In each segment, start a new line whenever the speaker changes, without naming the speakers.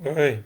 Oi,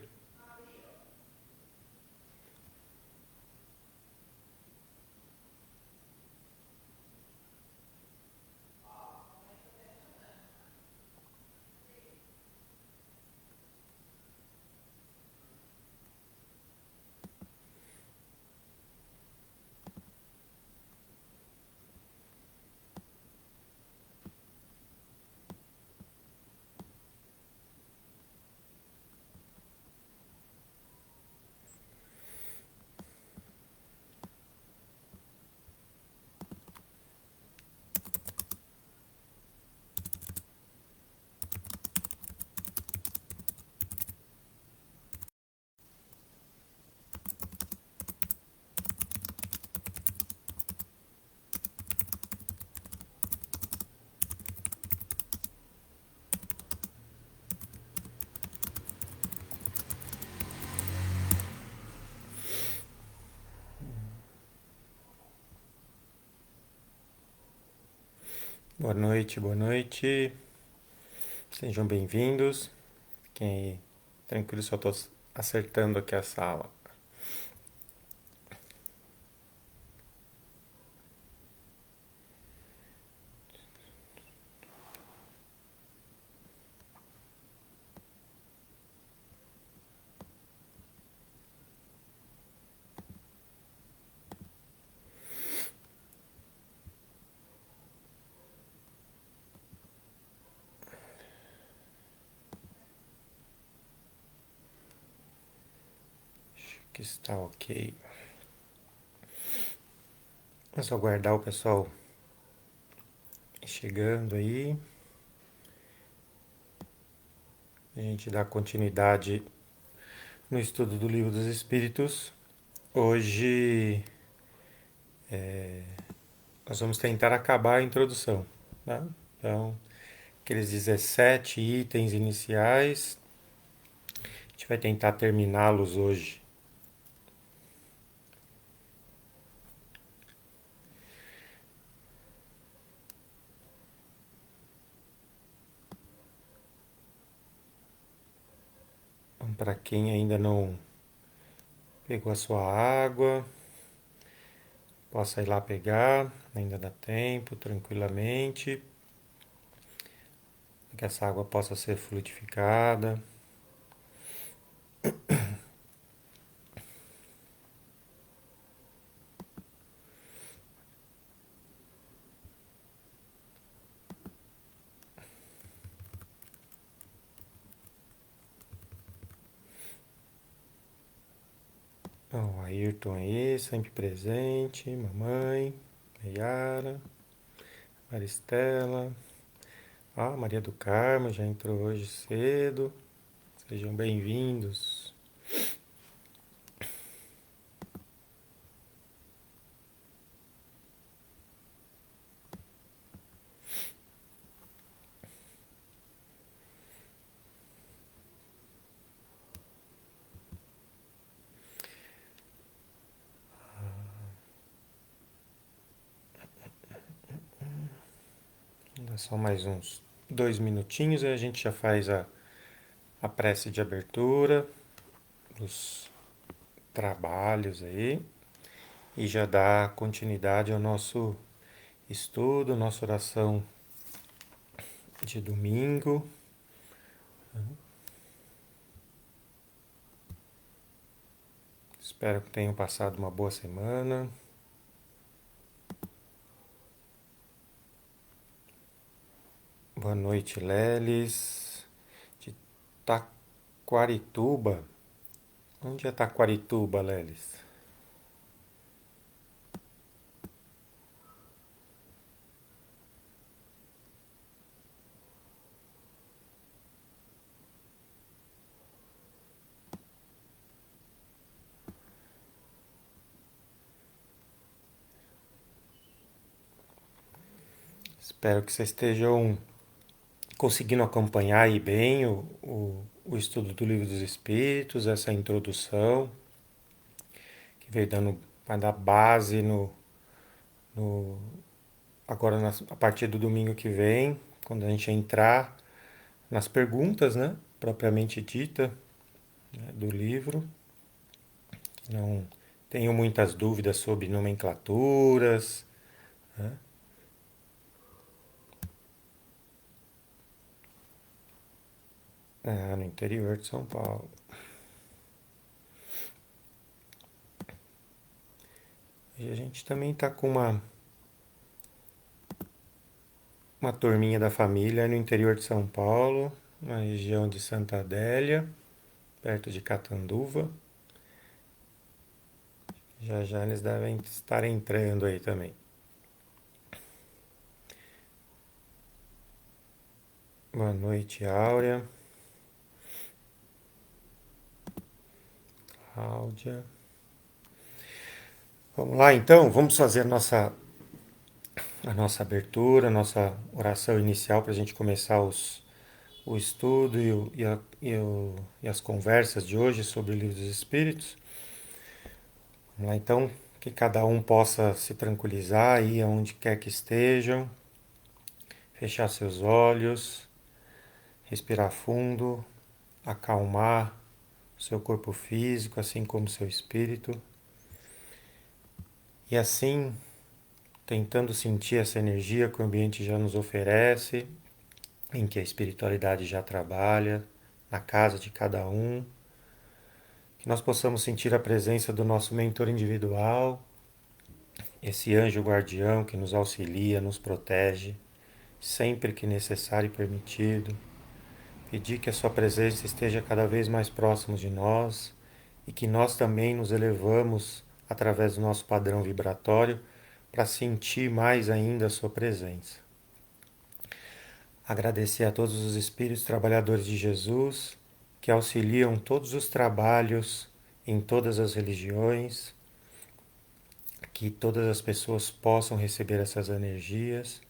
boa noite, boa noite. Sejam bem-vindos. Fiquem aí tranquilos, só estou acertando aqui a sala. Acho que está ok. É só aguardar o pessoal chegando aí. A gente dá continuidade no estudo do Livro dos Espíritos. Hoje nós vamos tentar acabar a introdução, tá? Então, aqueles 17 itens iniciais, a gente vai tentar terminá-los hoje. Então, para quem ainda não pegou a sua água, possa ir lá pegar, ainda dá tempo, tranquilamente, que essa água possa ser fluidificada. Então, o Ayrton aí, sempre presente, mamãe, Yara, Maristela, Maria do Carmo já entrou hoje cedo. Sejam bem-vindos. Ainda só mais uns 2 minutinhos e a gente já faz a prece de abertura dos trabalhos aí e já dá continuidade ao nosso estudo, nossa oração de domingo. Espero que tenham passado uma boa semana. Boa noite, Lelis, de Taquarituba. Onde é Taquarituba, Lelis? Espero que vocês estejam conseguindo acompanhar aí bem o estudo do Livro dos Espíritos, essa introdução, que veio dando, vai dar base no agora a partir do domingo que vem, quando a gente entrar nas perguntas, né, propriamente dita. né, do livro. Não tenho muitas dúvidas sobre nomenclaturas, né? No interior de São Paulo. E a gente também está com uma turminha da família no interior de São Paulo, na região de Santa Adélia, perto de Catanduva. Já já eles devem estar entrando aí também. Boa noite, Áurea, Cláudia. Vamos lá então, vamos fazer a nossa abertura, a nossa oração inicial para a gente começar o estudo e as conversas de hoje sobre o Livro dos Espíritos. Vamos lá então, que cada um possa se tranquilizar aí aonde quer que estejam, fechar seus olhos, respirar fundo, acalmar o seu corpo físico, assim como o seu espírito. E assim, tentando sentir essa energia que o ambiente já nos oferece, em que a espiritualidade já trabalha, na casa de cada um, que nós possamos sentir a presença do nosso mentor individual, esse anjo guardião que nos auxilia, nos protege, sempre que necessário e permitido. Pedir que a sua presença esteja cada vez mais próximo de nós e que nós também nos elevamos através do nosso padrão vibratório para sentir mais ainda a sua presença. Agradecer a todos os espíritos trabalhadores de Jesus que auxiliam todos os trabalhos em todas as religiões, que todas as pessoas possam receber essas energias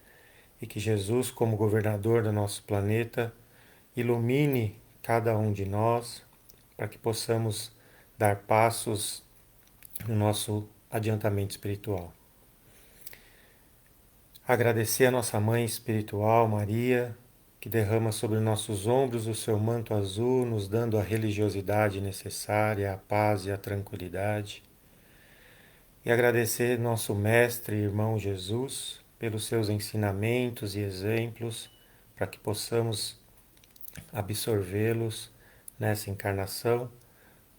e que Jesus, como governador do nosso planeta, ilumine cada um de nós para que possamos dar passos no nosso adiantamento espiritual. Agradecer a nossa mãe espiritual, Maria, que derrama sobre nossos ombros o seu manto azul, nos dando a religiosidade necessária, a paz e a tranquilidade. E agradecer nosso Mestre e irmão Jesus pelos seus ensinamentos e exemplos, para que possamos absorvê-los nessa encarnação,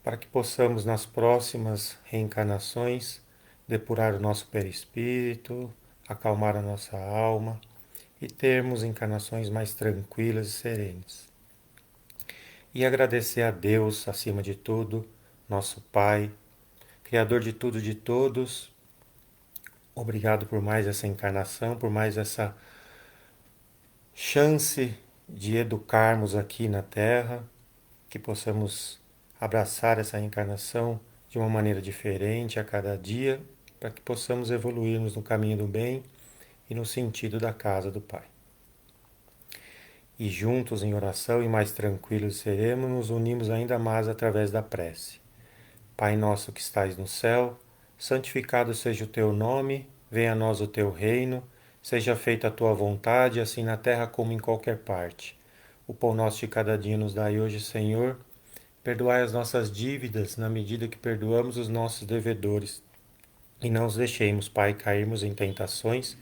para que possamos nas próximas reencarnações depurar o nosso perispírito, acalmar a nossa alma e termos encarnações mais tranquilas e serenas. E agradecer a Deus, acima de tudo, nosso Pai, Criador de tudo e de todos. Obrigado por mais essa encarnação, por mais essa chance de educarmos aqui na Terra, que possamos abraçar essa encarnação de uma maneira diferente a cada dia, para que possamos evoluirmos no caminho do bem e no sentido da casa do Pai. E juntos em oração e mais tranquilos seremos, nos unimos ainda mais através da prece. Pai nosso que estais no céu, santificado seja o teu nome, venha a nós o teu reino, seja feita a tua vontade, assim na terra como em qualquer parte. O pão nosso de cada dia nos dai hoje, Senhor. Perdoai as nossas dívidas na medida que perdoamos os nossos devedores. E não os deixemos, Pai, cairmos em tentações,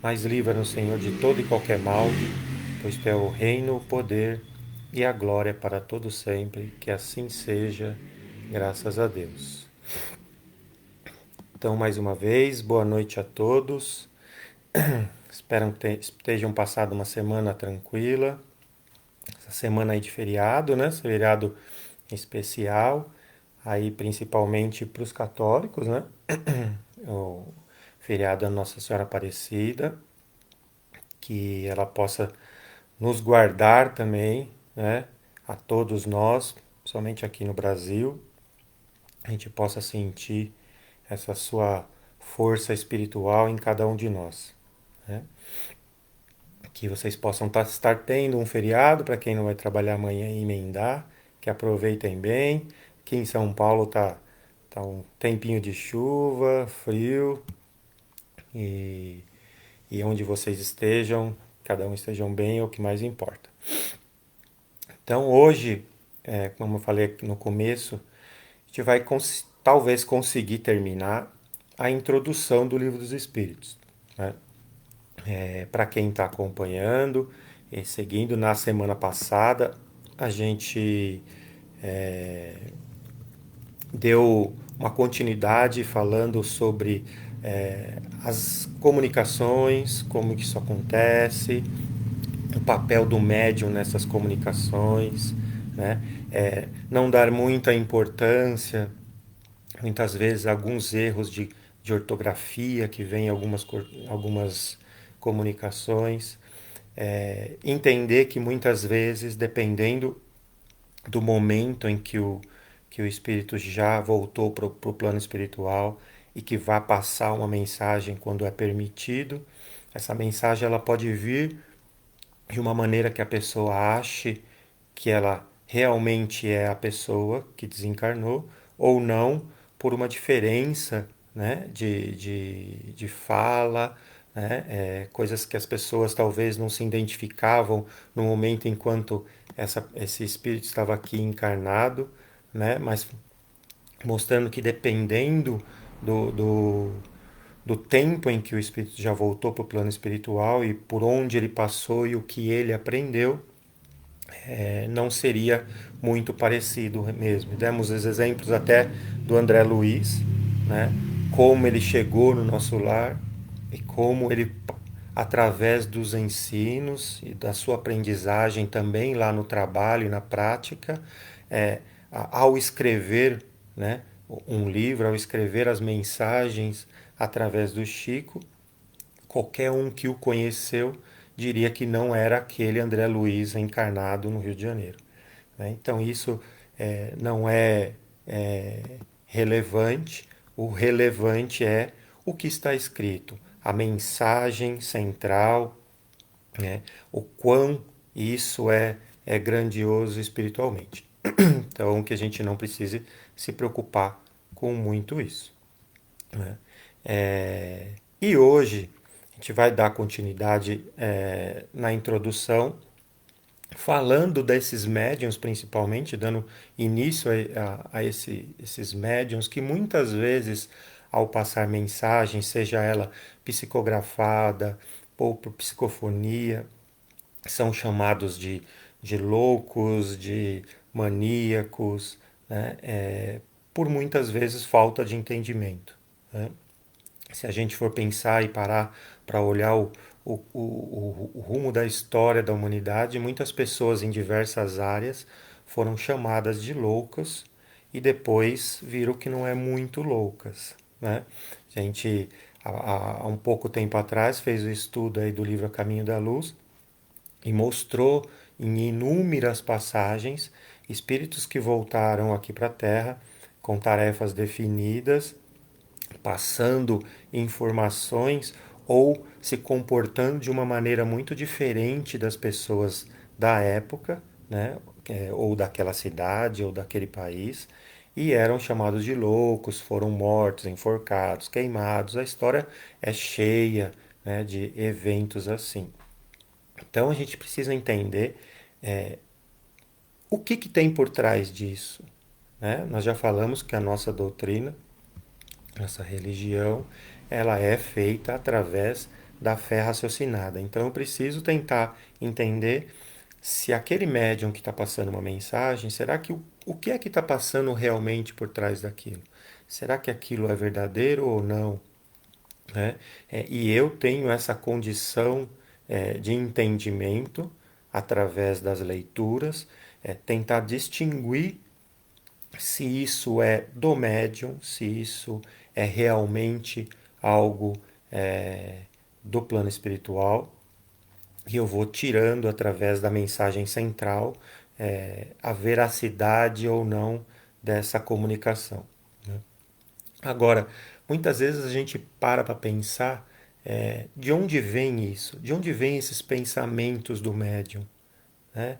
mas livra-nos, Senhor, de todo e qualquer mal, pois teu é o reino, o poder e a glória para todo sempre. Que assim seja, graças a Deus. Então, mais uma vez, boa noite a todos. Espero que estejam passado uma semana tranquila. Essa semana aí de feriado, né? Esse feriado especial, aí principalmente para os católicos, né? O feriado da Nossa Senhora Aparecida, que ela possa nos guardar também, né? A todos nós, somente aqui no Brasil, a gente possa sentir essa sua força espiritual em cada um de nós, né? Que vocês possam estar tendo um feriado para quem não vai trabalhar amanhã e emendar, que aproveitem bem. Aqui em São Paulo tá um tempinho de chuva, frio e, e onde vocês estejam, cada um estejam bem é o que mais importa. Então hoje como eu falei aqui no começo, a gente vai talvez conseguir terminar a introdução do Livro dos Espíritos, né? Para quem está acompanhando e seguindo, na semana passada a gente deu uma continuidade falando sobre as comunicações, como que isso acontece, o papel do médium nessas comunicações, né? Não dar muita importância, muitas vezes, alguns erros de ortografia que vem em algumas comunicações. Entender que muitas vezes, dependendo do momento em que o espírito já voltou para o plano espiritual e que vai passar uma mensagem quando é permitido, essa mensagem ela pode vir de uma maneira que a pessoa ache que ela realmente é a pessoa que desencarnou, ou não, por uma diferença, né, de fala, né, coisas que as pessoas talvez não se identificavam no momento enquanto esse espírito estava aqui encarnado, né, mas mostrando que dependendo do, do, do tempo em que o espírito já voltou para o plano espiritual e por onde ele passou e o que ele aprendeu, não seria muito parecido mesmo. Demos os exemplos até do André Luiz, né? Como ele chegou no nosso lar e como ele, através dos ensinos e da sua aprendizagem também lá no trabalho e na prática, ao escrever, né, um livro, ao escrever as mensagens através do Chico, qualquer um que o conheceu diria que não era aquele André Luiz encarnado no Rio de Janeiro, né? Então isso não é relevante. O relevante é o que está escrito, a mensagem central, né? O quão isso é grandioso espiritualmente. Então que a gente não precise se preocupar com muito isso, né? E hoje a gente vai dar continuidade na introdução, falando desses médiums principalmente, dando início esses médiums que muitas vezes, ao passar mensagem, seja ela psicografada ou por psicofonia, são chamados de loucos, de maníacos, né? Por muitas vezes falta de entendimento, né? Se a gente for pensar e parar para olhar o rumo da história da humanidade, muitas pessoas em diversas áreas foram chamadas de loucas e depois viram que não é muito loucas, né? A gente, há um pouco tempo atrás, fez o estudo aí do livro A Caminho da Luz e mostrou em inúmeras passagens espíritos que voltaram aqui para a Terra com tarefas definidas, passando informações ou se comportando de uma maneira muito diferente das pessoas da época, né? Ou daquela cidade ou daquele país, e eram chamados de loucos, foram mortos, enforcados, queimados. A história é cheia, né, de eventos assim. Então a gente precisa entender o que tem por trás disso, né? Nós já falamos que a nossa doutrina, nossa religião, ela é feita através da fé raciocinada. Então eu preciso tentar entender se aquele médium que está passando uma mensagem, será que o que é que está passando realmente por trás daquilo? Será que aquilo é verdadeiro ou não, né? E eu tenho essa condição de entendimento através das leituras, tentar distinguir se isso é do médium, se isso é realmente algo do plano espiritual, e eu vou tirando através da mensagem central a veracidade ou não dessa comunicação, né? Agora, muitas vezes a gente para pensar de onde vem isso, de onde vem esses pensamentos do médium, né?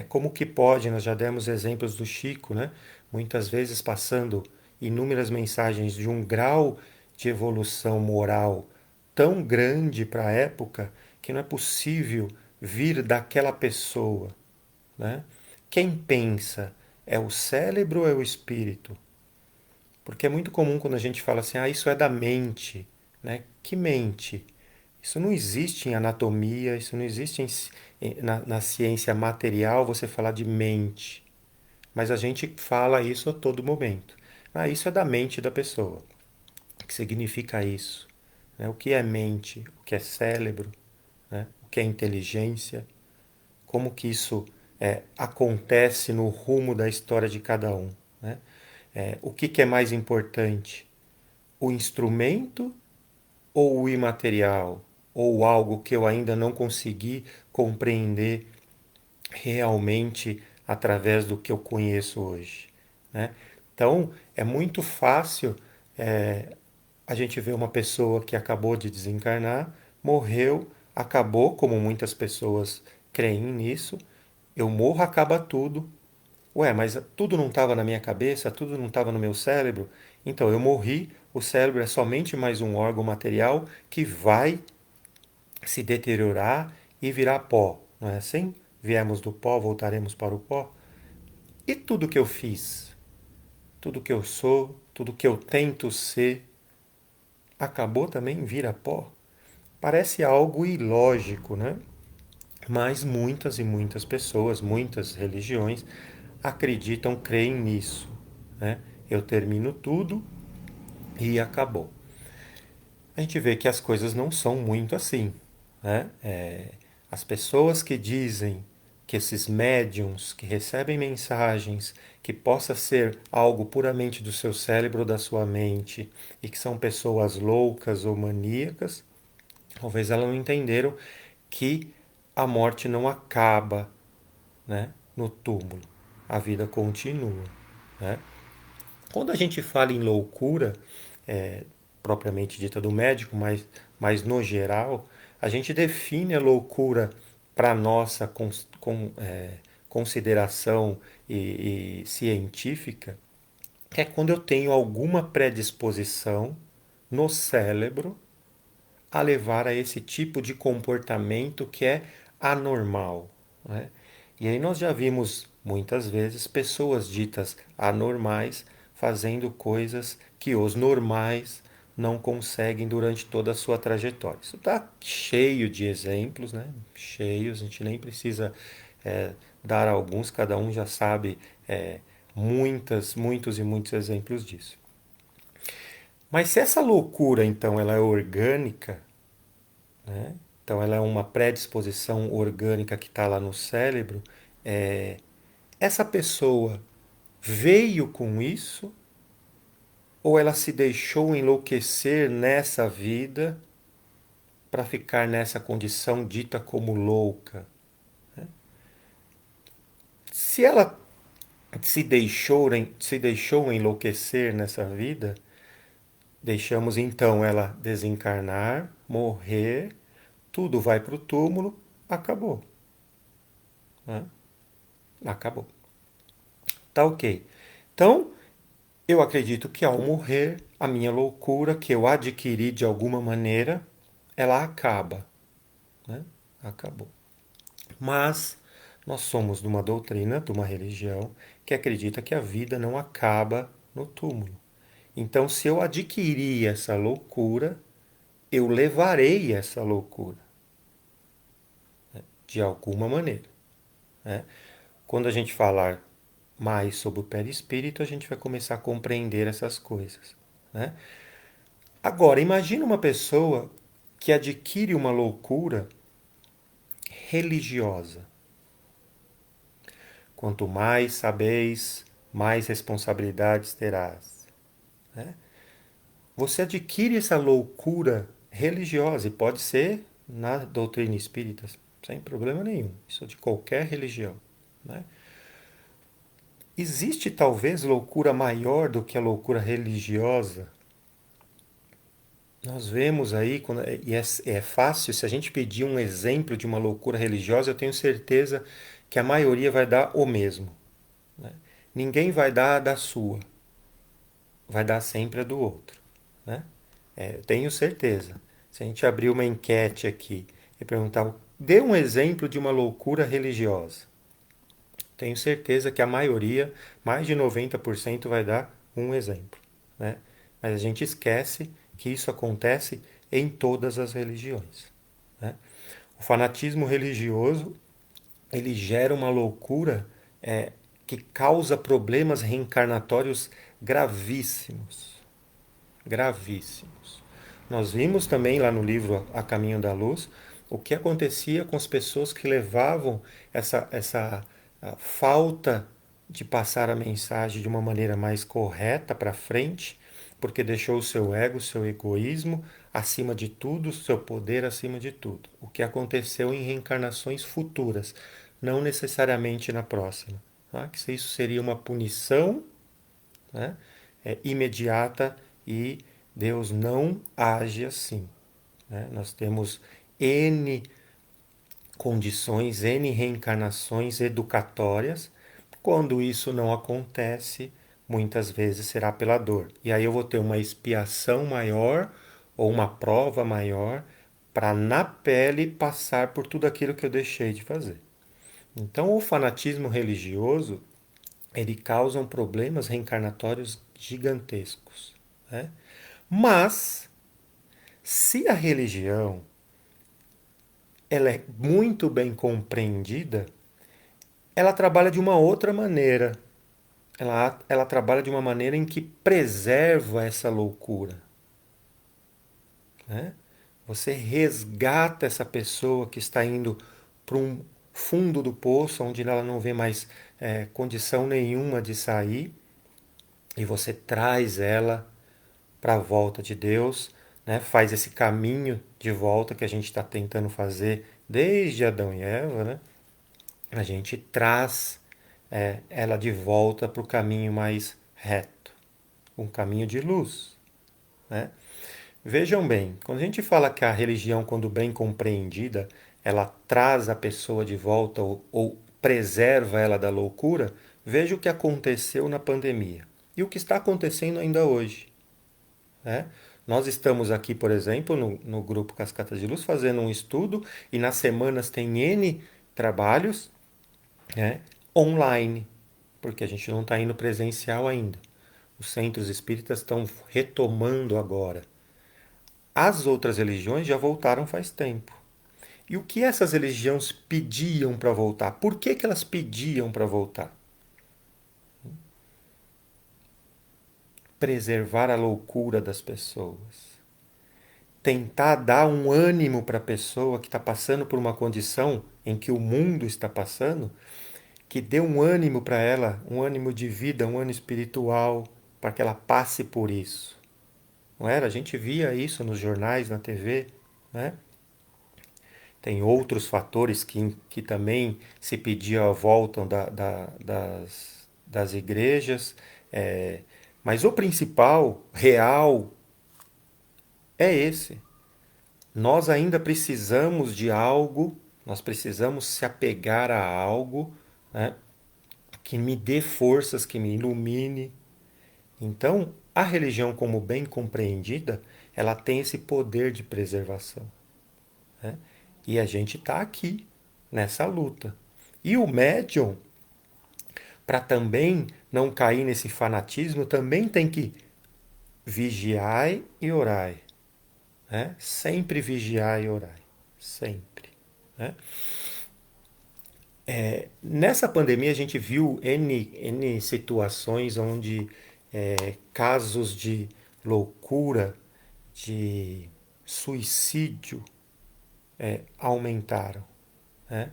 Como que pode, nós já demos exemplos do Chico, né? Muitas vezes passando inúmeras mensagens de um grau de evolução moral tão grande para a época que não é possível vir daquela pessoa, né? Quem pensa É o cérebro ou é o espírito? Porque é muito comum quando a gente fala assim, ah, isso é da mente, né? Que mente? Isso não existe em anatomia, isso não existe na ciência material você falar de mente. Mas a gente fala isso a todo momento. Ah, isso é da mente da pessoa. O que significa isso? Né? O que é mente? O que é cérebro? Né? O que é inteligência? Como que isso acontece no rumo da história de cada um? Né? O que é mais importante? O instrumento ou o imaterial? Ou algo que eu ainda não consegui compreender realmente através do que eu conheço hoje? Né? Então, é muito fácil a gente ver uma pessoa que acabou de desencarnar, morreu, acabou, como muitas pessoas creem nisso. Eu morro, acaba tudo. Ué, mas tudo não estava na minha cabeça, tudo não estava no meu cérebro. Então eu morri, o cérebro é somente mais um órgão material que vai se deteriorar e virar pó. Não é assim? Viemos do pó, voltaremos para o pó. E tudo que eu fiz, tudo que eu sou, tudo que eu tento ser, acabou também, vira pó? Parece algo ilógico, né? Mas muitas e muitas pessoas, muitas religiões acreditam, creem nisso. Né? Eu termino tudo e acabou. A gente vê que as coisas não são muito assim. Né? As pessoas que dizem que esses médiums que recebem mensagens, que possa ser algo puramente do seu cérebro ou da sua mente, e que são pessoas loucas ou maníacas, talvez elas não entenderam que a morte não acaba, né, no túmulo. A vida continua. Né? Quando a gente fala em loucura, propriamente dita do médico, mas no geral, a gente define a loucura para nossa consideração e científica, que é quando eu tenho alguma predisposição no cérebro a levar a esse tipo de comportamento que é anormal. Né? E aí nós já vimos muitas vezes pessoas ditas anormais fazendo coisas que os normais não conseguem durante toda a sua trajetória. Isso está cheio de exemplos, né? Cheios, a gente nem precisa é, dar alguns, cada um já sabe muitos e muitos exemplos disso. Mas se essa loucura, então, ela é orgânica, né? Então, ela é uma predisposição orgânica que está lá no cérebro. Essa pessoa veio com isso ou ela se deixou enlouquecer nessa vida para ficar nessa condição dita como louca? Se ela se deixou enlouquecer nessa vida, deixamos então ela desencarnar, morrer, tudo vai para o túmulo, acabou. Né? Acabou. Tá ok. Então, eu acredito que ao morrer, a minha loucura que eu adquiri de alguma maneira, ela acaba. Né? Acabou. Mas nós somos de uma doutrina, de uma religião, que acredita que a vida não acaba no túmulo. Então, se eu adquirir essa loucura, eu levarei essa loucura, de alguma maneira. Né? Quando a gente falar mais sobre o perispírito, a gente vai começar a compreender essas coisas. Né? Agora, imagine uma pessoa que adquire uma loucura religiosa. Quanto mais sabeis, mais responsabilidades terás. Né? Você adquire essa loucura religiosa, e pode ser na doutrina espírita, sem problema nenhum. Isso é de qualquer religião. Né? Existe talvez loucura maior do que a loucura religiosa? Nós vemos aí, e é fácil, se a gente pedir um exemplo de uma loucura religiosa, eu tenho certeza que a maioria vai dar o mesmo. Né? Ninguém vai dar a da sua, vai dar sempre a do outro. Né? Eu tenho certeza. Se a gente abrir uma enquete aqui e perguntar, dê um exemplo de uma loucura religiosa. Tenho certeza que a maioria, mais de 90%, vai dar um exemplo, né? Mas a gente esquece que isso acontece em todas as religiões, né? O fanatismo religioso, ele gera uma loucura que causa problemas reencarnatórios gravíssimos, gravíssimos. Nós vimos também lá no livro A Caminho da Luz o que acontecia com as pessoas que levavam essa falta de passar a mensagem de uma maneira mais correta para frente, porque deixou o seu ego, o seu egoísmo acima de tudo, o seu poder acima de tudo. O que aconteceu em reencarnações futuras, não necessariamente na próxima. Tá? Que isso seria uma punição, né? Imediata, e Deus não age assim, né? Nós temos N condições, N reencarnações educatórias. Quando isso não acontece, muitas vezes será pela dor. E aí eu vou ter uma expiação maior ou uma prova maior para na pele passar por tudo aquilo que eu deixei de fazer. Então o fanatismo religioso, ele causa problemas reencarnatórios gigantescos, né? Mas se a religião ela é muito bem compreendida, ela trabalha de uma outra maneira. Ela trabalha de uma maneira em que preserva essa loucura, né? Você resgata essa pessoa que está indo para um fundo do poço, onde ela não vê mais condição nenhuma de sair, e você traz ela para a volta de Deus, né? Faz esse caminho de volta que a gente está tentando fazer desde Adão e Eva, né? A gente traz ela de volta para o caminho mais reto, um caminho de luz, né? Vejam bem, quando a gente fala que a religião, quando bem compreendida, ela traz a pessoa de volta ou preserva ela da loucura, veja o que aconteceu na pandemia e o que está acontecendo ainda hoje, né? Nós estamos aqui, por exemplo, no grupo Cascata de Luz, fazendo um estudo e nas semanas tem N trabalhos, né, online, porque a gente não está indo presencial ainda. Os centros espíritas estão retomando agora. As outras religiões já voltaram faz tempo. E o que essas religiões pediam para voltar? Por que, que elas pediam para voltar? Preservar a loucura das pessoas. Tentar dar um ânimo para a pessoa que está passando por uma condição em que o mundo está passando, que dê um ânimo para ela, um ânimo de vida, um ânimo espiritual, para que ela passe por isso. Não era? A gente via isso nos jornais, na TV, né? Tem outros fatores que também se pediam a volta das igrejas, mas o principal, real, é esse. Nós ainda precisamos de algo, nós precisamos se apegar a algo, né, que me dê forças, que me ilumine. Então, a religião, como bem compreendida, ela tem esse poder de preservação, né? E a gente está aqui nessa luta. E o médium, para também não cair nesse fanatismo, também tem que vigiar e orar, né? Sempre vigiar e orar, sempre, né? Nessa pandemia a gente viu N situações onde casos de loucura, de suicídio aumentaram, né?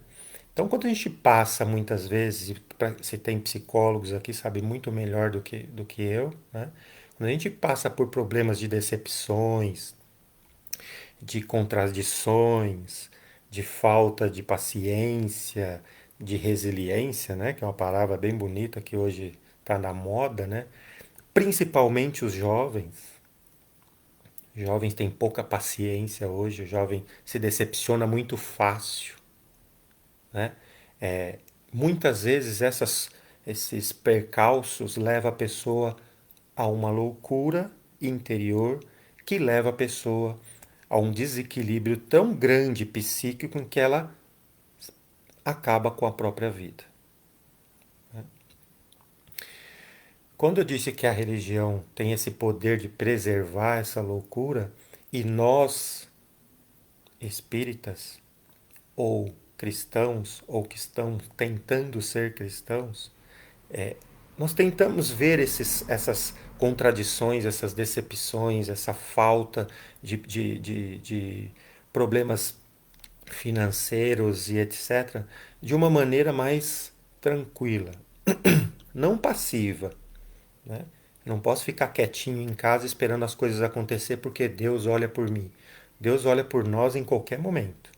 Então, quando a gente passa muitas vezes, se tem psicólogos aqui, sabe muito melhor do que eu, né? Quando a gente passa por problemas de decepções, de contradições, de falta de paciência, de resiliência, né? Que é uma palavra bem bonita que hoje está na moda, né? Principalmente os jovens. Os jovens têm pouca paciência hoje, o jovem se decepciona muito fácil, né? Muitas vezes esses percalços levam a pessoa a uma loucura interior que leva a pessoa a um desequilíbrio tão grande psíquico em que ela acaba com a própria vida. quando eu disse que a religião tem esse poder de preservar essa loucura, e nós, espíritas, ou cristãos, ou que estão tentando ser cristãos, nós tentamos ver essas contradições, essas decepções, essa falta de problemas financeiros e etc., de uma maneira mais tranquila, não passiva. Né? Não posso ficar quietinho em casa esperando as coisas acontecer porque Deus olha por mim. Deus olha por nós em qualquer momento.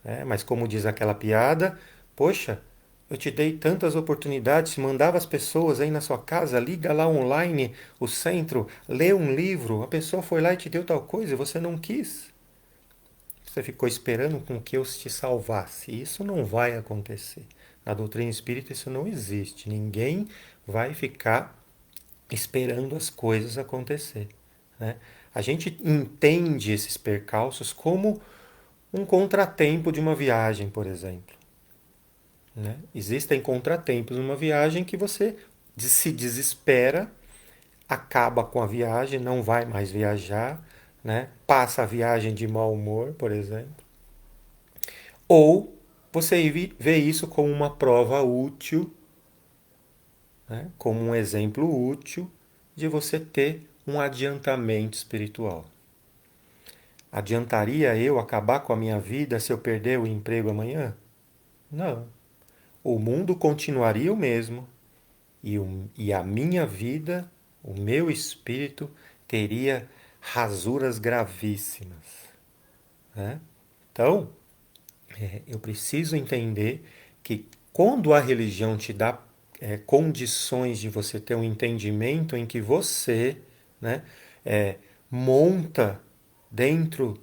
Né? Mas como diz aquela piada, poxa, eu te dei tantas oportunidades, mandava as pessoas aí na sua casa, liga lá online, o centro, lê um livro, a pessoa foi lá e te deu tal coisa e você não quis. Você ficou esperando com que eu te salvasse. Isso não vai acontecer. Na doutrina espírita isso não existe. Ninguém vai ficar esperando as coisas acontecer. Né? A gente entende esses percalços como um contratempo de uma viagem, por exemplo. Né? Existem contratempos numa viagem que você se desespera, acaba com a viagem, não vai mais viajar, né? Passa a viagem de mau humor, por exemplo. Ou você vê isso como uma prova útil, né? Como um exemplo útil de você ter um adiantamento espiritual. Adiantaria eu acabar com a minha vida se eu perder o emprego amanhã? Não. O mundo continuaria o mesmo e a minha vida, o meu espírito, teria rasuras gravíssimas. Né? Então, eu preciso entender que quando a religião te dá condições de você ter um entendimento em que você, né, monta dentro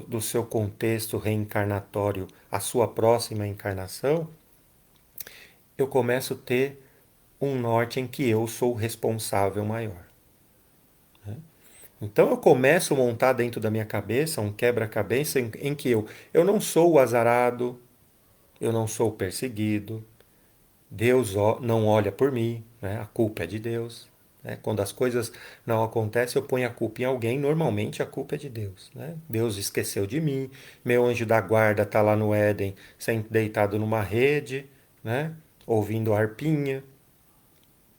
do seu contexto reencarnatório a sua próxima encarnação, eu começo a ter um norte em que eu sou o responsável maior. Então eu começo a montar dentro da minha cabeça um quebra-cabeça em que eu não sou o azarado, eu não sou o perseguido, Deus não olha por mim, né? A culpa é de Deus. Né? Quando as coisas não acontecem, eu ponho a culpa em alguém, normalmente a culpa é de Deus. Né? Deus esqueceu de mim, meu anjo da guarda está lá no Éden, deitado numa rede, né? Ouvindo a harpinha.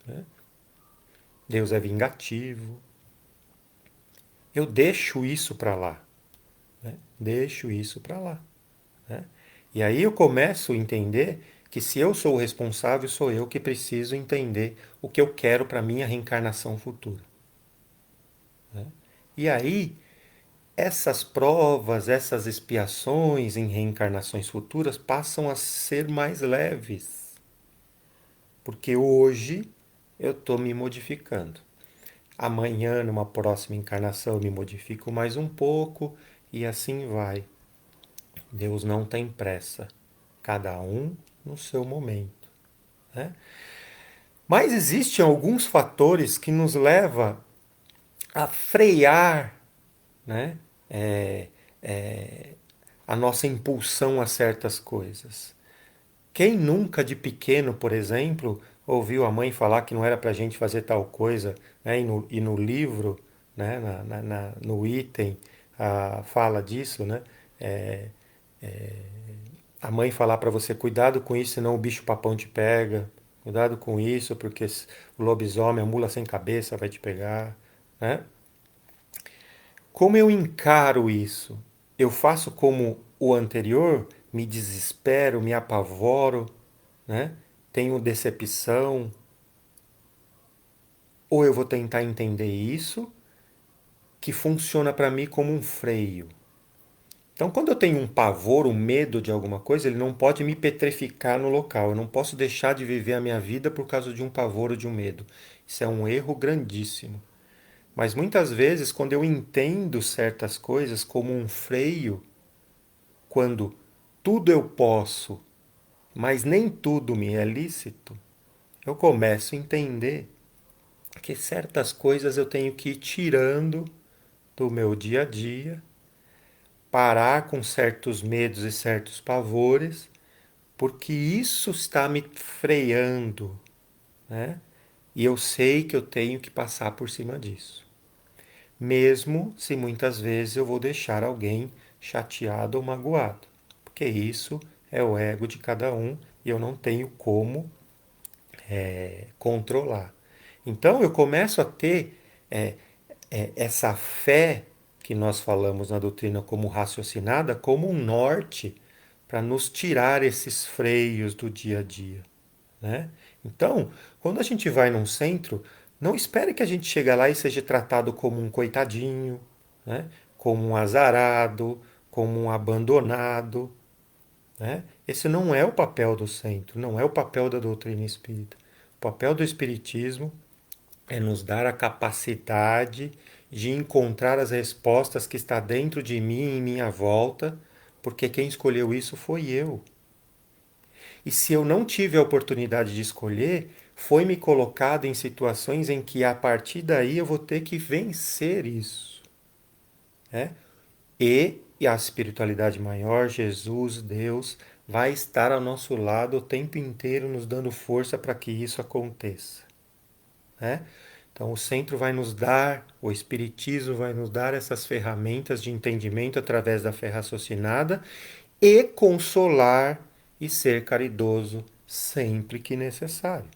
Né? Deus é vingativo. Eu deixo isso para lá. Né? Deixo isso para lá. Né? E aí eu começo a entender que se eu sou o responsável, sou eu que preciso entender o que eu quero para minha reencarnação futura. Né? E aí, essas provas, essas expiações em reencarnações futuras passam a ser mais leves. Porque hoje eu estou me modificando. Amanhã, numa próxima encarnação, eu me modifico mais um pouco e assim vai. Deus não tem pressa. Cada um no seu momento. Né? Mas existem alguns fatores que nos levam a frear, né? É, é, a nossa impulsão a certas coisas. Quem nunca de pequeno, por exemplo, ouviu a mãe falar que não era para a gente fazer tal coisa, né? E no livro, né? No item, fala disso, né? É, a mãe falar para você, cuidado com isso, senão o bicho-papão te pega. Cuidado com isso, porque o lobisomem, a mula sem cabeça vai te pegar. Né? Como eu encaro isso? Eu faço como o anterior, me desespero, me apavoro, né? Tenho decepção, ou eu vou tentar entender isso, que funciona para mim como um freio. Então, quando eu tenho um pavor, um medo de alguma coisa, ele não pode me petrificar no local. Eu não posso deixar de viver a minha vida por causa de um pavor ou de um medo. Isso é um erro grandíssimo. Mas muitas vezes, quando eu entendo certas coisas como um freio, quando tudo eu posso, mas nem tudo me é lícito, eu começo a entender que certas coisas eu tenho que ir tirando do meu dia a dia, parar com certos medos e certos pavores, porque isso está me freando, né? E eu sei que eu tenho que passar por cima disso. Mesmo se muitas vezes eu vou deixar alguém chateado ou magoado. Porque isso é o ego de cada um e eu não tenho como controlar. Então eu começo a ter é, essa fé que nós falamos na doutrina como raciocinada, como um norte para nos tirar esses freios do dia a dia, né? Então, quando a gente vai num centro, não espere que a gente chegue lá e seja tratado como um coitadinho, né? Como um azarado, como um abandonado, né? Esse não é o papel do centro, não é o papel da doutrina espírita. O papel do espiritismo é nos dar a capacidade de encontrar as respostas que está dentro de mim e em minha volta, porque quem escolheu isso foi eu. E se eu não tive a oportunidade de escolher, foi me colocado em situações em que a partir daí eu vou ter que vencer isso, né? E a espiritualidade maior, Jesus, Deus, vai estar ao nosso lado o tempo inteiro nos dando força para que isso aconteça, né? Então, o centro vai nos dar, o Espiritismo vai nos dar essas ferramentas de entendimento através da fé raciocinada e consolar e ser caridoso sempre que necessário,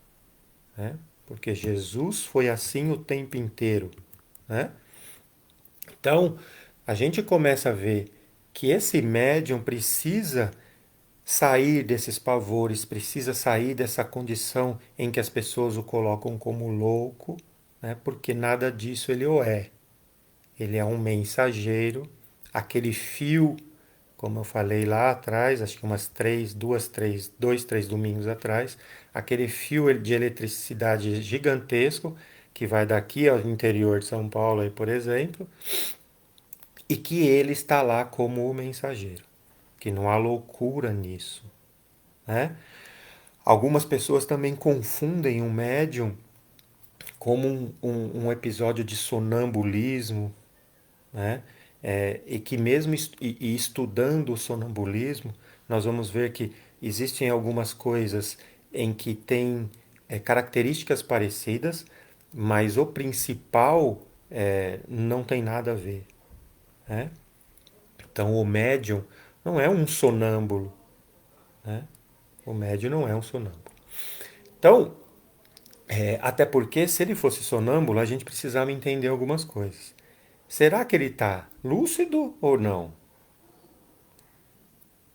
né? Porque Jesus foi assim o tempo inteiro, né? Então, a gente começa a ver que esse médium precisa sair desses pavores, precisa sair dessa condição em que as pessoas o colocam como louco, né? Porque nada disso ele o é. Ele é um mensageiro, aquele fio, como eu falei lá atrás, acho que umas dois, três domingos atrás, aquele fio de eletricidade gigantesco que vai daqui ao interior de São Paulo, aí, por exemplo, e que ele está lá como o mensageiro, que não há loucura nisso, né? Algumas pessoas também confundem o médium como um episódio de sonambulismo, né? E que mesmo estudando o sonambulismo, nós vamos ver que existem algumas coisas em que tem características parecidas, mas o principal não tem nada a ver, né? Então o médium não é um sonâmbulo, né? O médium não é um sonâmbulo. Então, até porque se ele fosse sonâmbulo, a gente precisava entender algumas coisas. Será que ele está lúcido ou não?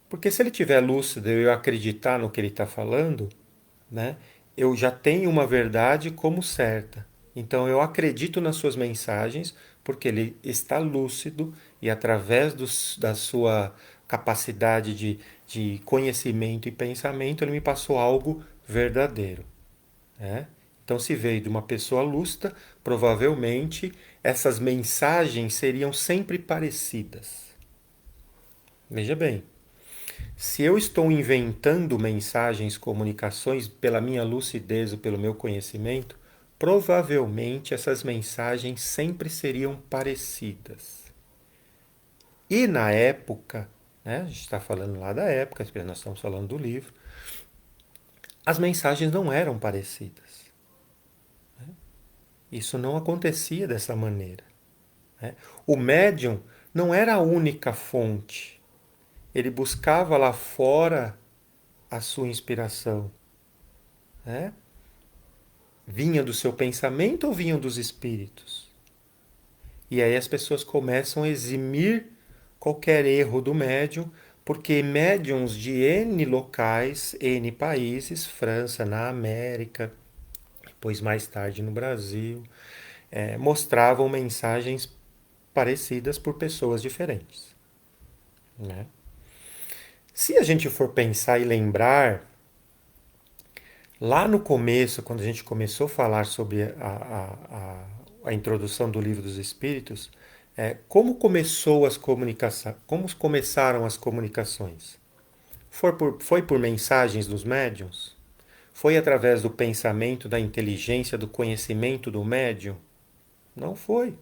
Porque se ele estiver lúcido e eu acreditar no que ele está falando, né, eu já tenho uma verdade como certa. Então eu acredito nas suas mensagens porque ele está lúcido e através da sua capacidade de conhecimento e pensamento ele me passou algo verdadeiro, né? Então, se veio de uma pessoa lúcida, provavelmente essas mensagens seriam sempre parecidas. Veja bem, se eu estou inventando mensagens, comunicações pela minha lucidez ou pelo meu conhecimento, provavelmente essas mensagens sempre seriam parecidas. E na época, né, a gente está falando lá da época, nós estamos falando do livro, as mensagens não eram parecidas. Isso não acontecia dessa maneira, né? O médium não era a única fonte. Ele buscava lá fora a sua inspiração, né? Vinha do seu pensamento ou vinha dos espíritos? E aí as pessoas começam a eximir qualquer erro do médium, porque médiums de N locais, N países, França, na América, depois mais tarde no Brasil, mostravam mensagens parecidas por pessoas diferentes, né? Se a gente for pensar e lembrar, lá no começo, quando a gente começou a falar sobre a introdução do Livro dos Espíritos, como começou as comunicações, como começaram as comunicações? Foi por mensagens dos médiuns? Foi através do pensamento, da inteligência, do conhecimento do médium? Não foi.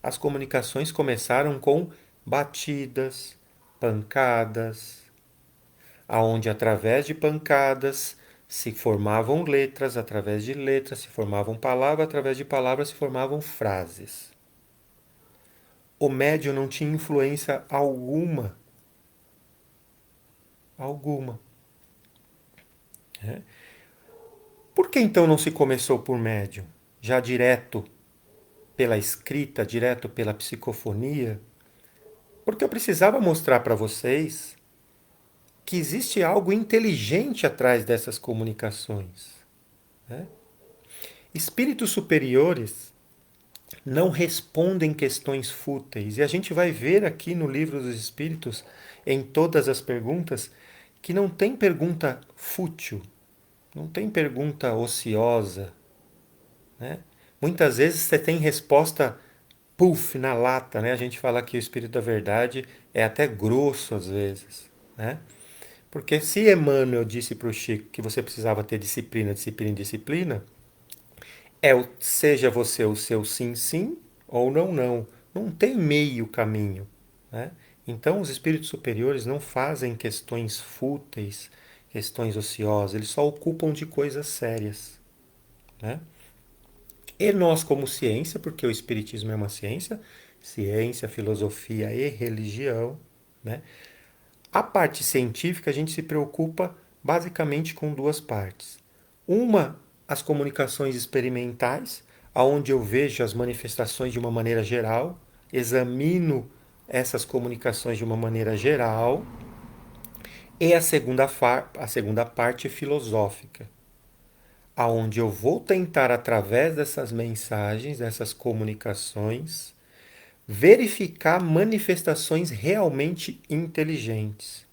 As comunicações começaram com batidas, pancadas, aonde através de pancadas se formavam letras, através de letras se formavam palavras, através de palavras se formavam frases. O médium não tinha influência alguma, alguma. Né? Por que então não se começou por médium? Já direto pela escrita, direto pela psicofonia? Porque eu precisava mostrar para vocês que existe algo inteligente atrás dessas comunicações. Né? Espíritos superiores não respondem questões fúteis. E a gente vai ver aqui no Livro dos Espíritos, em todas as perguntas, que não tem pergunta fútil, não tem pergunta ociosa. Né? Muitas vezes você tem resposta puff na lata. Né? A gente fala que o Espírito da Verdade é até grosso às vezes. Né? Porque se Emmanuel disse para o Chico que você precisava ter disciplina, disciplina, disciplina, seja você o seu sim, sim ou não, não. Não tem meio caminho. Né? Então, os espíritos superiores não fazem questões fúteis, questões ociosas, eles só ocupam de coisas sérias. Né? E nós, como ciência, porque o espiritismo é uma ciência, ciência, filosofia e religião, né? A parte científica a gente se preocupa basicamente com duas partes. Uma, as comunicações experimentais, aonde eu vejo as manifestações de uma maneira geral, examino essas comunicações de uma maneira geral, e a segunda parte filosófica, aonde eu vou tentar através dessas mensagens, dessas comunicações, verificar manifestações realmente inteligentes,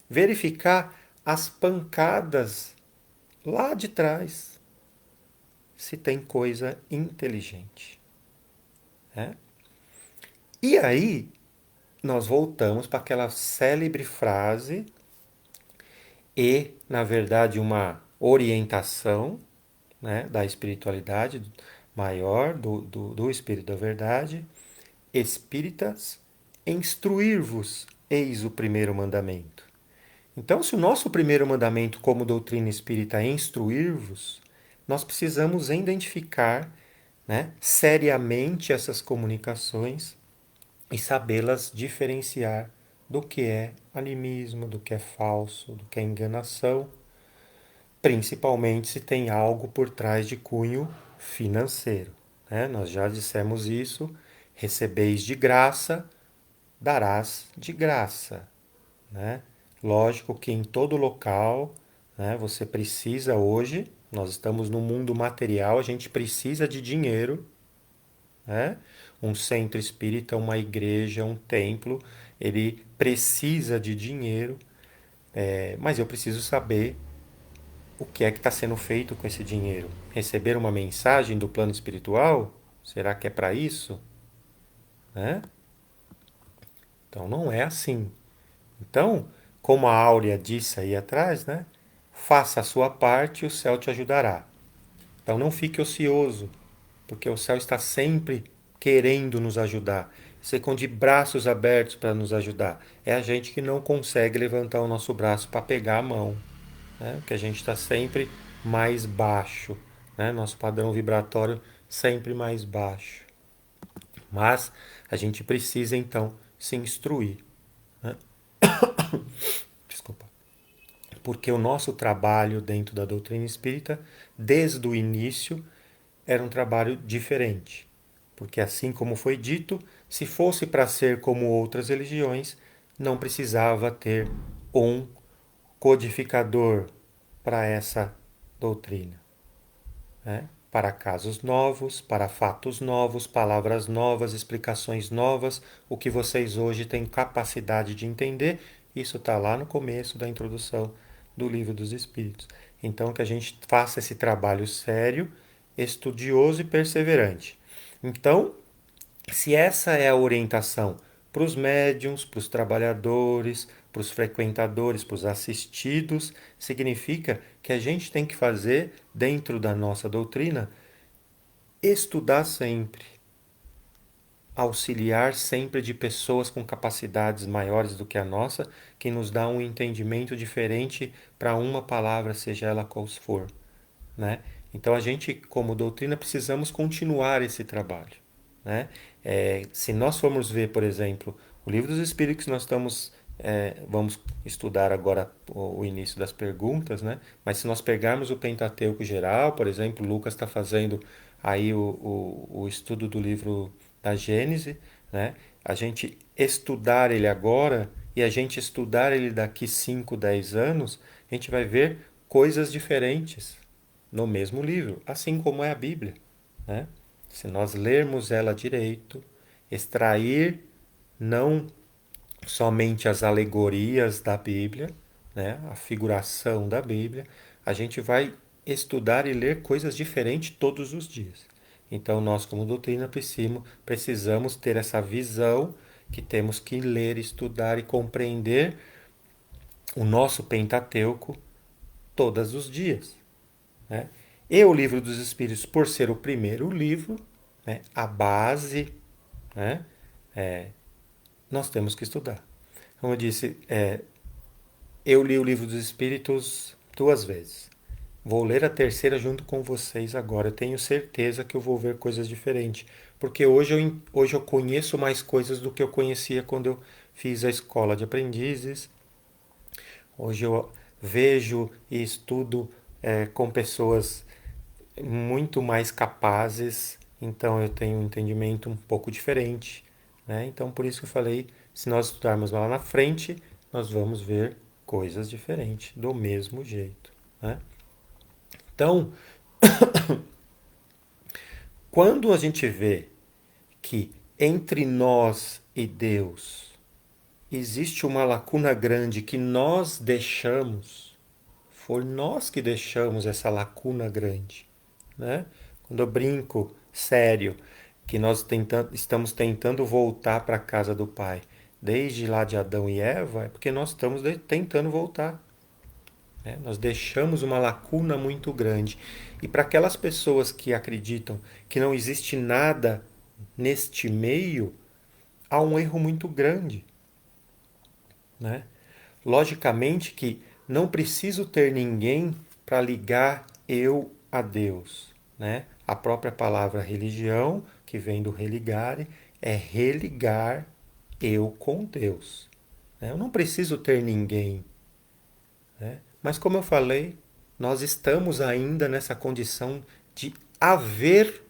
verificar as pancadas lá de trás, se tem coisa inteligente. Né? E aí, nós voltamos para aquela célebre frase e, na verdade, uma orientação, né, da espiritualidade maior, do Espírito da Verdade. Espíritas, instruir-vos, eis o primeiro mandamento. Então, se o nosso primeiro mandamento, como doutrina espírita, é instruir-vos, nós precisamos identificar, né, seriamente essas comunicações e sabê-las diferenciar do que é animismo, do que é falso, do que é enganação, principalmente se tem algo por trás de cunho financeiro. Né? Nós já dissemos isso, recebeis de graça, darás de graça. Né? Lógico que em todo local, né, você precisa hoje, nós estamos no mundo material, a gente precisa de dinheiro. Né? Um centro espírita, uma igreja, um templo, ele precisa de dinheiro, mas eu preciso saber o que é que está sendo feito com esse dinheiro. Receber uma mensagem do plano espiritual? Será que é para isso? Né? Então não é assim. Então, como a Áurea disse aí atrás, né? Faça a sua parte e o céu te ajudará. Então não fique ocioso, porque o céu está sempre querendo nos ajudar. Ficam de braços abertos para nos ajudar. É a gente que não consegue levantar o nosso braço para pegar a mão. Né? Porque a gente está sempre mais baixo. Né? Nosso padrão vibratório sempre mais baixo. Mas a gente precisa então se instruir. Né? Desculpa. Porque o nosso trabalho dentro da doutrina espírita, desde o início, era um trabalho diferente. Porque, assim como foi dito, se fosse para ser como outras religiões, não precisava ter um codificador para essa doutrina. Né? Para casos novos, para fatos novos, palavras novas, explicações novas, o que vocês hoje têm capacidade de entender, isso está lá no começo da introdução do Livro dos Espíritos. Então, que a gente faça esse trabalho sério, estudioso e perseverante. Então, se essa é a orientação para os médiums, para os trabalhadores, para os frequentadores, para os assistidos, significa que a gente tem que fazer, dentro da nossa doutrina, estudar sempre. auxiliar sempre de pessoas com capacidades maiores do que a nossa, que nos dá um entendimento diferente para uma palavra, seja ela qual for, né? Então a gente, como doutrina, precisamos continuar esse trabalho, né? Se nós formos ver, por exemplo, o Livro dos Espíritos, nós estamos vamos estudar agora o início das perguntas, né? Mas se nós pegarmos o Pentateuco geral, por exemplo, Lucas está fazendo aí o estudo do livro da Gênese, né? A gente estudar ele agora e a gente estudar ele daqui 5, 10 anos, a gente vai ver coisas diferentes no mesmo livro, assim como é a Bíblia, né? Se nós lermos ela direito, extrair não somente as alegorias da Bíblia, né, a figuração da Bíblia, a gente vai estudar e ler coisas diferentes todos os dias. Então, nós, como doutrina, precisamos ter essa visão que temos que ler, estudar e compreender o nosso Pentateuco todos os dias, né? E o Livro dos Espíritos, por ser o primeiro livro, né, a base, né, nós temos que estudar. Como eu disse, eu li o Livro dos Espíritos 2 vezes. Vou ler a terceira junto com vocês agora. Eu tenho certeza que eu vou ver coisas diferentes. Porque hoje eu conheço mais coisas do que eu conhecia quando eu fiz a escola de aprendizes. Hoje eu vejo e estudo com pessoas muito mais capazes. Então eu tenho um entendimento um pouco diferente, né? Então por isso que eu falei, se nós estudarmos lá na frente, nós vamos ver coisas diferentes, do mesmo jeito, né? Então, quando a gente vê que entre nós e Deus existe uma lacuna grande que nós deixamos, foi nós que deixamos essa lacuna grande, né? Quando eu brinco sério que estamos tentando voltar para a casa do Pai, desde lá de Adão e Eva, é porque nós estamos tentando voltar, né? Nós deixamos uma lacuna muito grande. E para aquelas pessoas que acreditam que não existe nada neste meio, há um erro muito grande, né? Logicamente que não preciso ter ninguém para ligar eu a Deus, né? A própria palavra religião, que vem do religare, é religar eu com Deus, né? Eu não preciso ter ninguém, né? Mas como eu falei, nós estamos ainda nessa condição de haver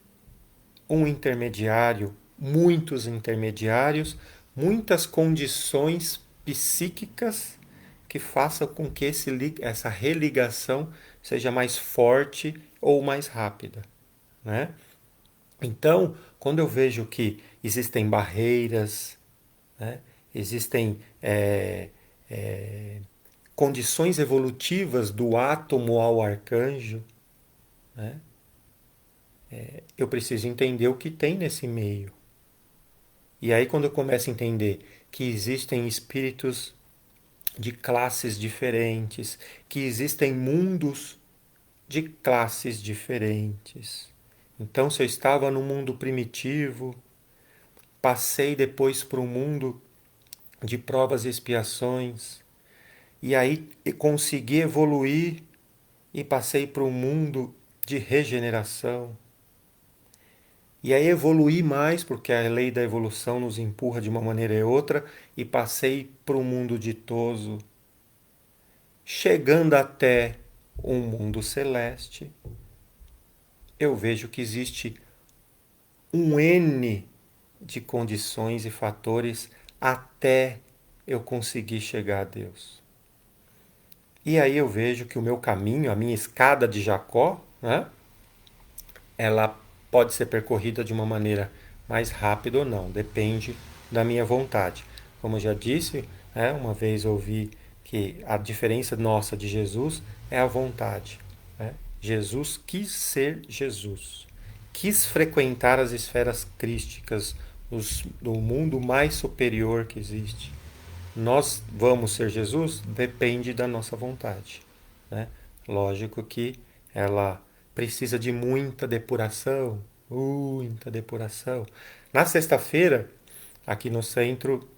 um intermediário, muitos intermediários, muitas condições psíquicas que façam com que essa religação seja mais forte ou mais rápida, né? Então, quando eu vejo que existem barreiras, né? Existem condições evolutivas do átomo ao arcanjo, né? Eu preciso entender o que tem nesse meio. E aí, quando eu começo a entender que existem espíritos de classes diferentes, que existem mundos de classes diferentes. Então, se eu estava no mundo primitivo, passei depois para o mundo de provas e expiações, e aí consegui evoluir e passei para o mundo de regeneração. E aí evoluí mais, porque a lei da evolução nos empurra de uma maneira ou outra, e passei para o mundo ditoso, chegando até um mundo celeste, eu vejo que existe um N de condições e fatores até eu conseguir chegar a Deus. E aí eu vejo que o meu caminho, a minha escada de Jacó, né, ela pode ser percorrida de uma maneira mais rápida ou não, depende da minha vontade. Como eu já disse, né, uma vez ouvi que a diferença nossa de Jesus é a vontade, né? Jesus quis ser Jesus, quis frequentar as esferas crísticas do mundo mais superior que existe. Nós vamos ser Jesus? Depende da nossa vontade, né? Lógico que ela precisa de muita depuração, muita depuração. Na sexta-feira, aqui no centro,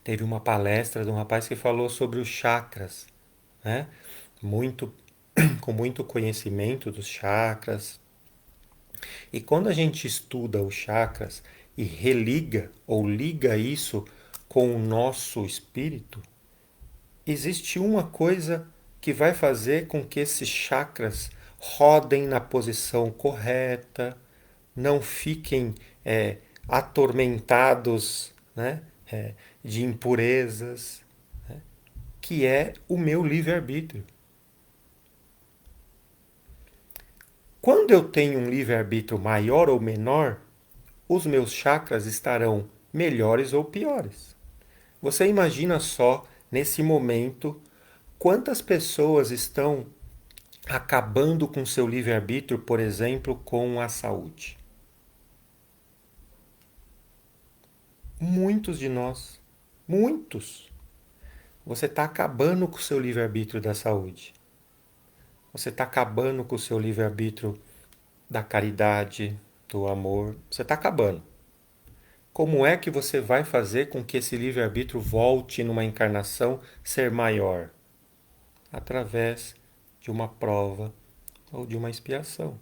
teve uma palestra de um rapaz que falou sobre os chakras, né? Muito, com muito conhecimento dos chakras. E quando a gente estuda os chakras e religa ou liga isso com o nosso espírito, existe uma coisa que vai fazer com que esses chakras rodem na posição correta, não fiquem atormentados, né, de impurezas, né, que é o meu livre-arbítrio. Quando eu tenho um livre-arbítrio maior ou menor, os meus chakras estarão melhores ou piores. Você imagina só, nesse momento, quantas pessoas estão acabando com seu livre-arbítrio, por exemplo, com a saúde? Muitos de nós. Muitos. Você está acabando com o seu livre-arbítrio da saúde. Você está acabando com o seu livre-arbítrio da caridade, do amor. Você está acabando. Como é que você vai fazer com que esse livre-arbítrio volte numa encarnação ser maior? Através de uma prova ou de uma expiação.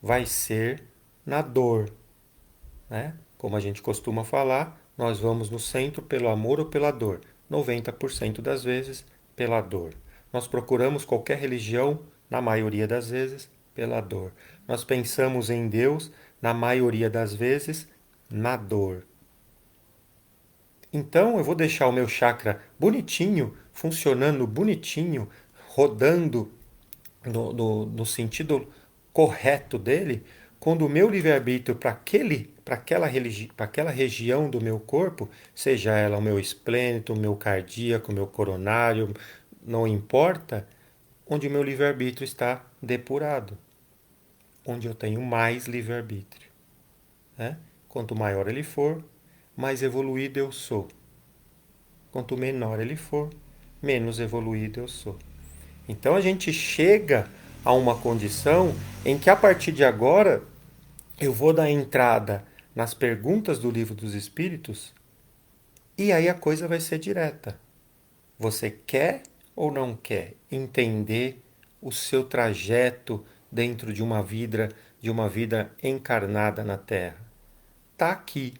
Vai ser na dor, né? Como a gente costuma falar, nós vamos no centro pelo amor ou pela dor. 90% das vezes pela dor. Nós procuramos qualquer religião, na maioria das vezes, pela dor. Nós pensamos em Deus, na maioria das vezes, na dor. Então eu vou deixar o meu chakra bonitinho, funcionando bonitinho, rodando no sentido correto dele, quando o meu livre-arbítrio para aquela região do meu corpo, seja ela o meu esplênito, o meu cardíaco, o meu coronário, não importa, onde o meu livre-arbítrio está depurado, onde eu tenho mais livre-arbítrio, né? Quanto maior ele for, mais evoluído eu sou. Quanto menor ele for, menos evoluído eu sou. Então a gente chega a uma condição em que a partir de agora eu vou dar entrada nas perguntas do Livro dos Espíritos e aí a coisa vai ser direta. Você quer ou não quer entender o seu trajeto dentro de uma vida encarnada na Terra? Tá aqui.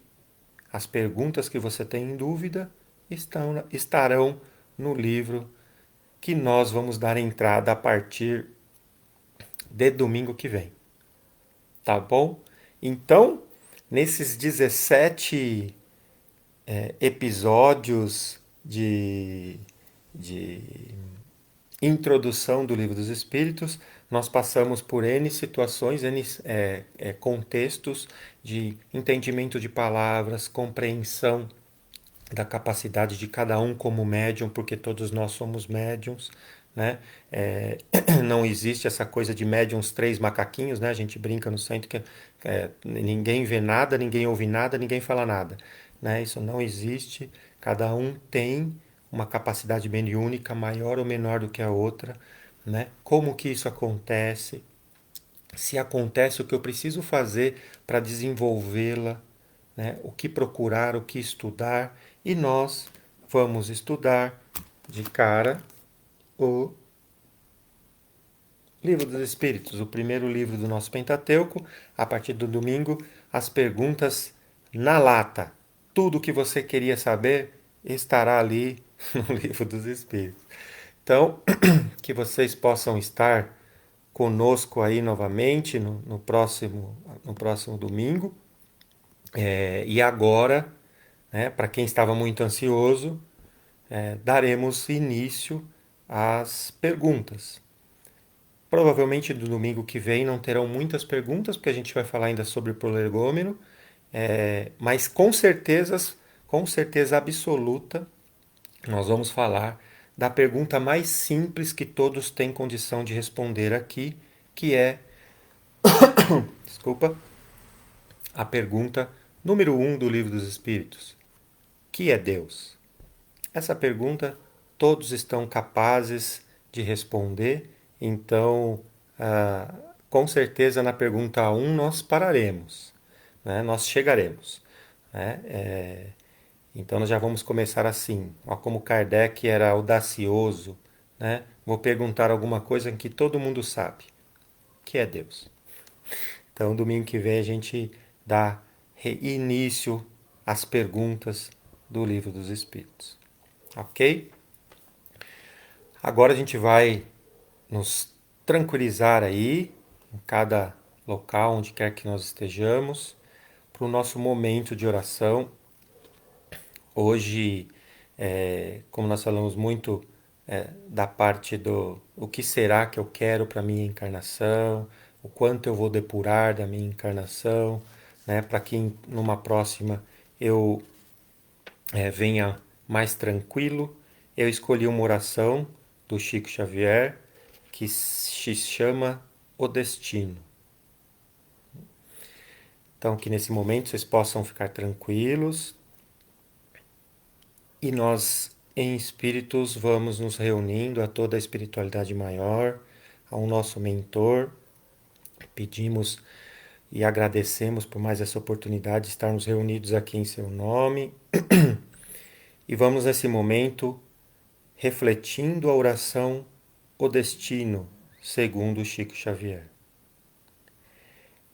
As perguntas que você tem em dúvida estarão no livro que nós vamos dar entrada a partir de domingo que vem. Tá bom? Então, nesses 17 episódios de introdução do Livro dos Espíritos, nós passamos por N situações, N contextos de entendimento de palavras, compreensão da capacidade de cada um como médium, porque todos nós somos médiums, né? Não existe essa coisa de médiums três macaquinhos, né? A gente brinca no centro que ninguém vê nada, ninguém ouve nada, ninguém fala nada, né? Isso não existe. Cada um tem uma capacidade mediúnica maior ou menor do que a outra, né? Como que isso acontece? Se acontece, o que eu preciso fazer para desenvolvê-la, né? O que procurar, o que estudar, e nós vamos estudar de cara o Livro dos Espíritos, o primeiro livro do nosso Pentateuco. A partir do domingo, as perguntas na lata. Tudo o que você queria saber estará ali no Livro dos Espíritos. Então, que vocês possam estar conosco aí novamente no próximo domingo. E agora, né, para quem estava muito ansioso, daremos início às perguntas. Provavelmente no domingo que vem não terão muitas perguntas, porque a gente vai falar ainda sobre o prolegômeno, mas com certeza absoluta, nós vamos falar da pergunta mais simples que todos têm condição de responder aqui, que é, desculpa, a pergunta número 1 do Livro dos Espíritos: que é Deus? Essa pergunta todos estão capazes de responder, então com certeza na pergunta 1 nós pararemos, né? Nós chegaremos, né? Então nós já vamos começar assim, ó, como Kardec era audacioso, né? Vou perguntar alguma coisa que todo mundo sabe, que é Deus. Então domingo que vem a gente dá início às perguntas do Livro dos Espíritos, ok? Agora a gente vai nos tranquilizar aí, em cada local, onde quer que nós estejamos, para o nosso momento de oração. Hoje, como nós falamos muito da parte do o que será que eu quero para minha encarnação, o quanto eu vou depurar da minha encarnação, né, para que numa próxima eu venha mais tranquilo, eu escolhi uma oração do Chico Xavier que se chama O Destino. Então, que nesse momento vocês possam ficar tranquilos e nós, em espíritos, vamos nos reunindo a toda a espiritualidade maior, ao nosso mentor. Pedimos e agradecemos por mais essa oportunidade de estarmos reunidos aqui em seu nome. E vamos, nesse momento, refletindo a oração O Destino, segundo Chico Xavier.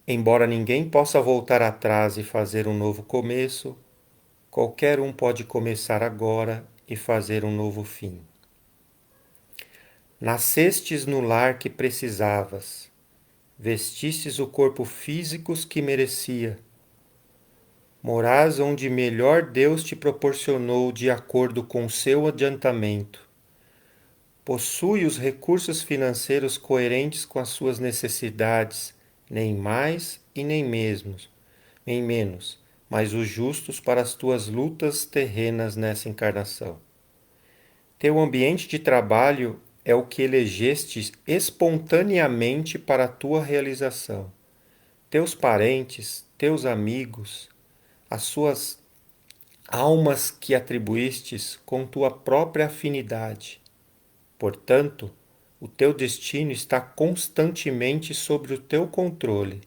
Embora ninguém possa voltar atrás e fazer um novo começo, qualquer um pode começar agora e fazer um novo fim. Nascestes no lar que precisavas, vestistes o corpo físico que merecia, morás onde melhor Deus te proporcionou de acordo com seu adiantamento, possui os recursos financeiros coerentes com as suas necessidades, nem mais e nem menos, mas os justos para as tuas lutas terrenas nessa encarnação. Teu ambiente de trabalho é o que elegeste espontaneamente para a tua realização. Teus parentes, teus amigos, as suas almas que atribuístes com tua própria afinidade. Portanto, o teu destino está constantemente sobre o teu controle.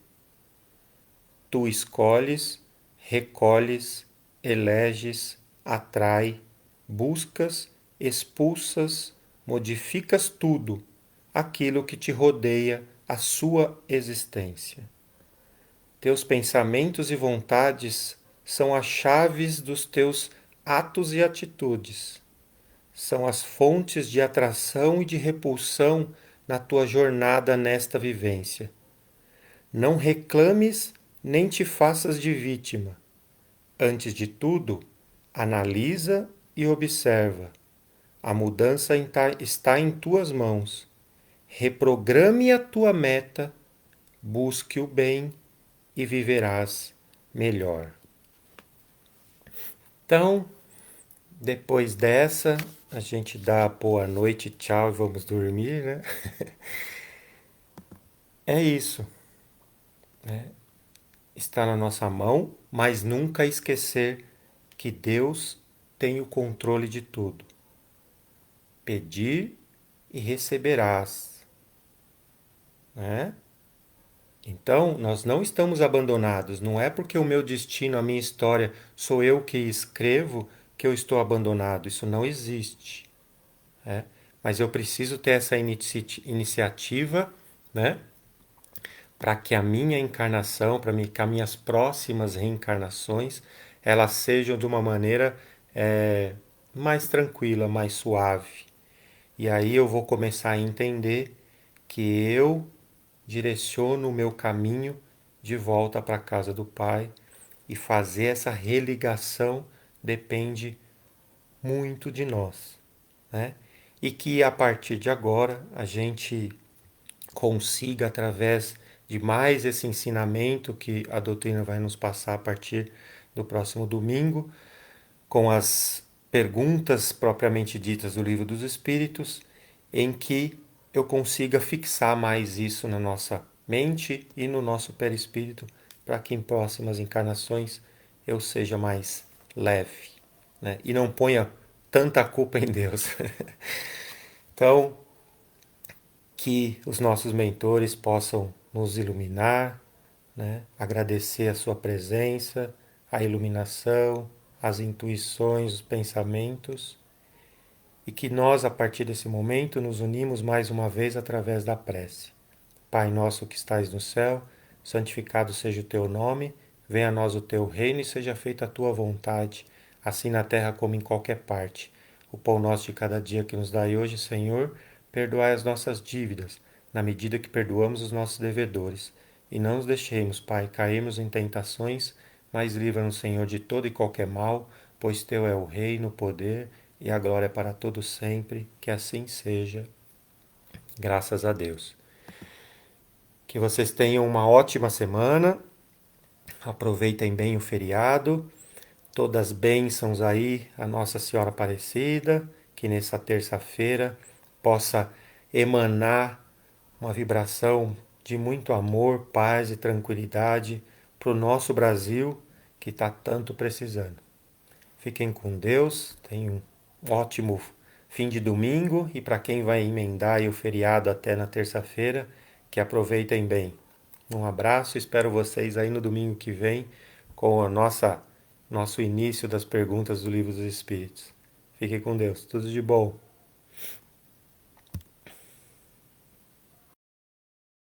Tu escolhes, recolhes, eleges, atrai, buscas, expulsas, modificas tudo aquilo que te rodeia a sua existência. Teus pensamentos e vontades são as chaves dos teus atos e atitudes. São as fontes de atração e de repulsão na tua jornada nesta vivência. Não reclames nem te faças de vítima. Antes de tudo, analisa e observa. A mudança está em tuas mãos. Reprograme a tua meta, busque o bem e viverás melhor. Então, depois dessa, a gente dá boa noite, tchau e vamos dormir, né? É isso, né? Está na nossa mão, mas nunca esquecer que Deus tem o controle de tudo. Pedir e receberás, né? Então, nós não estamos abandonados. Não é porque o meu destino, a minha história, sou eu que escrevo que eu estou abandonado. Isso não existe, né? Mas eu preciso ter essa iniciativa, né? Para que a minha encarnação, para que as minhas próximas reencarnações, elas sejam de uma maneira mais tranquila, mais suave. E aí eu vou começar a entender que eu direciono o meu caminho de volta para a casa do Pai, e fazer essa religação depende muito de nós, né? E que a partir de agora a gente consiga, através de mais esse ensinamento que a doutrina vai nos passar a partir do próximo domingo, com as perguntas propriamente ditas do Livro dos Espíritos, em que eu consiga fixar mais isso na nossa mente e no nosso perispírito, para que em próximas encarnações eu seja mais leve, né? E não ponha tanta culpa em Deus. Então, que os nossos mentores possam nos iluminar, né? Agradecer a sua presença, a iluminação, as intuições, os pensamentos, e que nós, a partir desse momento, nos unimos mais uma vez através da prece. Pai nosso que estais no céu, santificado seja o teu nome, venha a nós o teu reino e seja feita a tua vontade, assim na terra como em qualquer parte. O pão nosso de cada dia que nos dai hoje, Senhor, perdoai as nossas dívidas, na medida que perdoamos os nossos devedores. E não nos deixemos, Pai, cairmos em tentações, mas livra-nos, Senhor, de todo e qualquer mal, pois teu é o reino, o poder e a glória para todos sempre. Que assim seja. Graças a Deus. Que vocês tenham uma ótima semana. Aproveitem bem o feriado. Todas as bênçãos aí a Nossa Senhora Aparecida. Que nessa terça-feira possa emanar uma vibração de muito amor, paz e tranquilidade para o nosso Brasil que está tanto precisando. Fiquem com Deus. Tenham um ótimo fim de domingo. E para quem vai emendar aí o feriado até na terça-feira, que aproveitem bem. Um abraço, espero vocês aí no domingo que vem com a nosso início das perguntas do Livro dos Espíritos. Fiquem com Deus, tudo de bom.